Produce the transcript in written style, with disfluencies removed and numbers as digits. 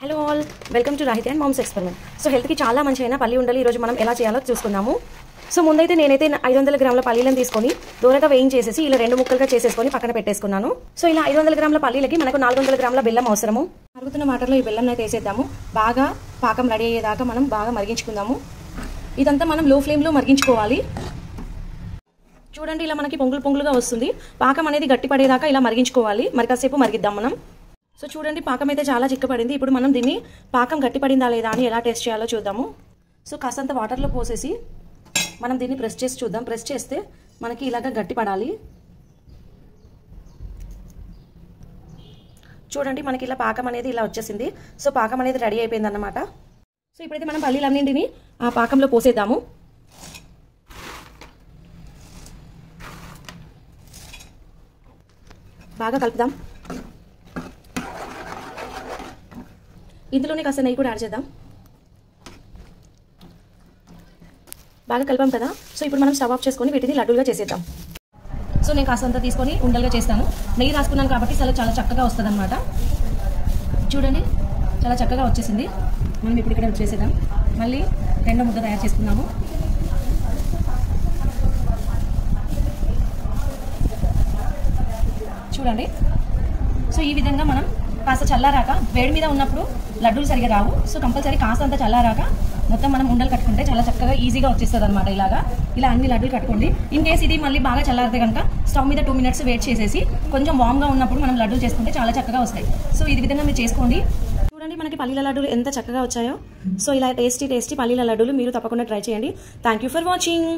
Hello all, welcome to Rahiti and moms experiment. So హెల్త్కి చాలా మంచి పల్లి ఉండలు ఈరోజు మనం ఎలా చేయాలో చూసుకుందాము. సో ముందైతే నేనైతే 500 గ్రాముల పల్లీలను తీసుకొని దూరగా వేయించేసేసి ఇలా 2 ముక్కలుగా చేసేసుకొని పక్కన పెట్టేసుకున్నాను. సో ఇలా 500 గ్రాముల పల్లీలకి మనకు 400 గ్రాముల బెల్లం అవసరము. మరుగుతున్న వాటర్లో ఈ బెల్లం అయితే వేసేద్దాము. బాగా పాకం రెడీ అయ్యేదాకా మనం బాగా మరిగించుకుందాము. ఇదంతా మనం లో ఫ్లేమ్లో మరిగించుకోవాలి. చూడండి, ఇలా మనకి పొంగులుగా వస్తుంది. పాకం అనేది గట్టి పడేదాకా ఇలా మరిగించుకోవాలి. మరి కాసేపు మరిగిద్దాం మనం. సో చూడండి, పాకం అయితే చాలా చిక్కపడింది. ఇప్పుడు మనం దీన్ని పాకం గట్టి పడిందా లేదా అని ఎలా టెస్ట్ చేయాలో చూద్దాము. సో కాస్తంత వాటర్లో పోసేసి మనం దీన్ని ప్రెస్ చేసి చూద్దాం. ప్రెస్ చేస్తే మనకి ఇలాగ గట్టి పడాలి. చూడండి, మనకి ఇలా పాకం అనేది ఇలా వచ్చేసింది. సో పాకం అనేది రెడీ అయిపోయింది అన్నమాట. సో ఇప్పుడైతే మనం పల్లీలన్నింటిని ఆ పాకంలో పోసేద్దాము. బాగా కలుపుదాం. ఇందులోనే కాస్త నెయ్యి కూడా యాడ్ చేద్దాం. బాగా కలిపాం కదా. సో ఇప్పుడు మనం స్టవ్ ఆఫ్ చేసుకొని వీటిని లడ్డూలుగా చేసేద్దాం. సో నేను కాస్తంత తీసుకొని ఉండలుగా చేస్తాను. నెయ్యి రాసుకున్నాను కాబట్టి చాలా చక్కగా వస్తుంది అనమాట. చూడండి, చాలా చక్కగా వచ్చేసింది. మనం ఇప్పుడు ఇక్కడ చేసేద్దాం. మళ్ళీ రెండో ముద్ద తయారు చేసుకున్నాము. చూడండి, సో ఈ విధంగా మనం కాస్త చల్లారాక, వేడి మీద ఉన్నప్పుడు లడ్డూలు సరిగా రావు. సో కంపల్సరీ కాస్తంత చల్లారాక మొత్తం మనం ఉండలు కట్టుకుంటే చాలా చక్కగా ఈజీగా వచ్చేస్తుంది అనమాట. ఇలా అన్ని లడ్డూలు కట్టుకోండి. ఇన్ కేస్ ఇది మళ్ళీ బాగా చల్లారితే కనుక స్టవ్ మీద 2 మినిట్స్ వెయిట్ చేసేసి కొంచెం వామ్గా ఉన్నప్పుడు మనం లడ్డూలు చేసుకుంటే చాలా చక్కగా వస్తాయి. సో ఈ విధంగా మీరు చేసుకోండి. చూడండి, మనకి పల్లీల లడ్డూలు ఎంత చక్కగా వచ్చాయో. సో ఇలా టేస్టీ పల్లీల లడ్డూలు మీరు తప్పకుండా ట్రై చేయండి. Thank you for watching.